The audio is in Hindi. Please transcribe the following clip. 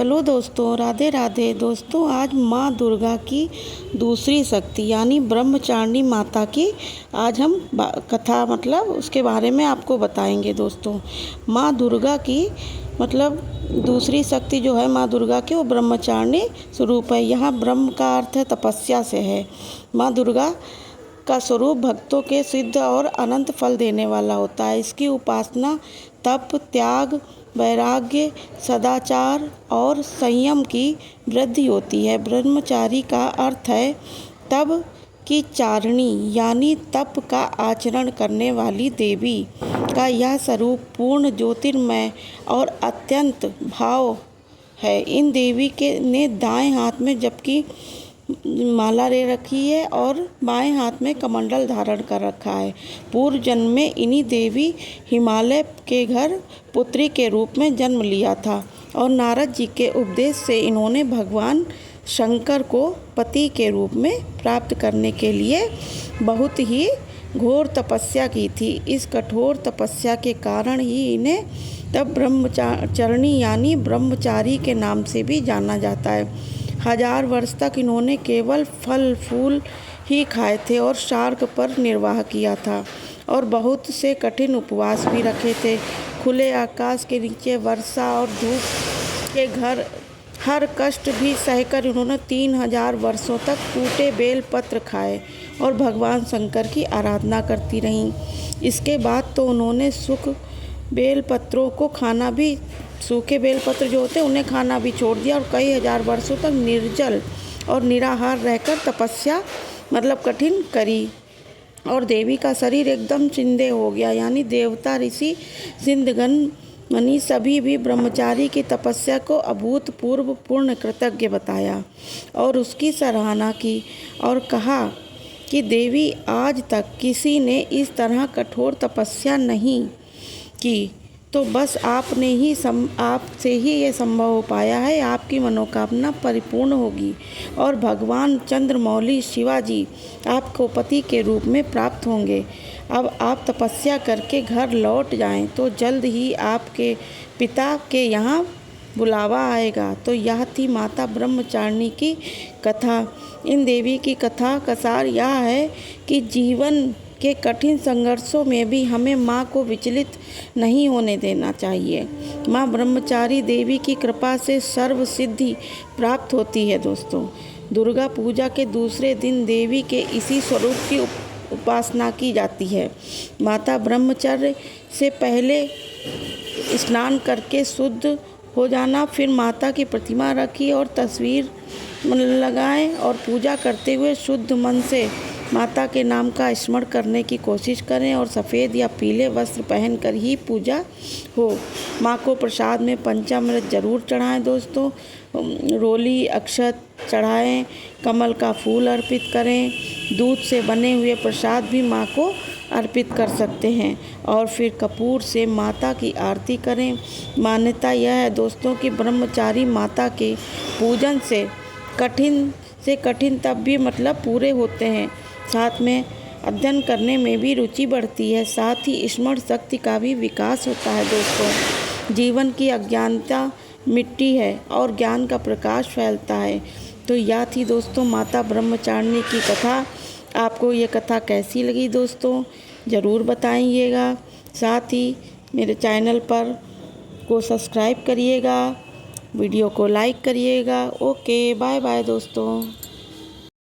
हेलो दोस्तों, राधे राधे। दोस्तों, आज माँ दुर्गा की दूसरी शक्ति यानी ब्रह्मचारिणी माता की आज हम कथा उसके बारे में आपको बताएंगे। दोस्तों, माँ दुर्गा की दूसरी शक्ति जो है माँ दुर्गा की, वो ब्रह्मचारिणी स्वरूप है। यहाँ ब्रह्म का अर्थ है तपस्या से है। माँ दुर्गा का स्वरूप भक्तों के सिद्ध और अनंत फल देने वाला होता है। इसकी उपासना तप, त्याग, वैराग्य, सदाचार और संयम की वृद्धि होती है। ब्रह्मचारी का अर्थ है तप की चारिणी यानी तप का आचरण करने वाली देवी का यह स्वरूप पूर्ण ज्योतिर्मय और अत्यंत भाव है। इन देवी के ने दाएं हाथ में जबकि माला ले रखी है और बाएं हाथ में कमंडल धारण कर रखा है। पूर्व जन्म में इन्हीं देवी हिमालय के घर पुत्री के रूप में जन्म लिया था और नारद जी के उपदेश से इन्होंने भगवान शंकर को पति के रूप में प्राप्त करने के लिए बहुत ही घोर तपस्या की थी। इस कठोर तपस्या के कारण ही इन्हें तब ब्रह्मचारिणी यानी ब्रह्मचारी के नाम से भी जाना जाता है। 1000 वर्ष तक इन्होंने केवल फल फूल ही खाए थे और शार्क पर निर्वाह किया था और बहुत से कठिन उपवास भी रखे थे। खुले आकाश के नीचे वर्षा और धूप के घर हर कष्ट भी सहकर इन्होंने 3000 वर्षों तक टूटे बेल पत्र खाए और भगवान शंकर की आराधना करती रहीं। इसके बाद तो उन्होंने बेल पत्रों को खाना भी, सूखे बेलपत्र जो होते हैं उन्हें खाना भी छोड़ दिया और कई हजार वर्षों तक निर्जल और निराहार रहकर तपस्या कठिन करी और देवी का शरीर एकदम चिंदे हो गया। यानी देवता, ऋषि, सिद्धगण, मुनि सभी भी ब्रह्मचारी की तपस्या को अभूतपूर्व पूर्ण कृतज्ञ बताया और उसकी सराहना की और कहा कि देवी आज तक किसी ने इस तरह कठोर तपस्या नहीं की, तो बस आपसे ही ये संभव हो पाया है। आपकी मनोकामना परिपूर्ण होगी और भगवान चंद्रमौली शिवाजी आपको पति के रूप में प्राप्त होंगे। अब आप तपस्या करके घर लौट जाएं तो जल्द ही आपके पिता के यहाँ बुलावा आएगा। तो यह थी माता ब्रह्मचारिणी की कथा। इन देवी की कथा का सार यह है कि जीवन के कठिन संघर्षों में भी हमें माँ को विचलित नहीं होने देना चाहिए। माँ ब्रह्मचारी देवी की कृपा से सर्व सिद्धि प्राप्त होती है। दोस्तों, दुर्गा पूजा के दूसरे दिन देवी के इसी स्वरूप की उपासना की जाती है। माता ब्रह्मचर्य से पहले स्नान करके शुद्ध हो जाना, फिर माता की प्रतिमा रखी और तस्वीर लगाएं और पूजा करते हुए शुद्ध मन से माता के नाम का स्मरण करने की कोशिश करें और सफ़ेद या पीले वस्त्र पहनकर ही पूजा हो। माँ को प्रसाद में पंचामृत जरूर चढ़ाएं। दोस्तों, रोली, अक्षत चढ़ाएं, कमल का फूल अर्पित करें। दूध से बने हुए प्रसाद भी माँ को अर्पित कर सकते हैं और फिर कपूर से माता की आरती करें। मान्यता यह है दोस्तों कि ब्रह्मचारी माता के पूजन से कठिन तप भी पूरे होते हैं। साथ में अध्ययन करने में भी रुचि बढ़ती है, साथ ही स्मरण शक्ति का भी विकास होता है। दोस्तों, जीवन की अज्ञानता मिटती है और ज्ञान का प्रकाश फैलता है। तो यह थी दोस्तों माता ब्रह्मचारिणी की कथा। आपको ये कथा कैसी लगी दोस्तों, ज़रूर बताइएगा। साथ ही मेरे चैनल को सब्सक्राइब करिएगा, वीडियो को लाइक करिएगा। ओके, बाय बाय दोस्तों।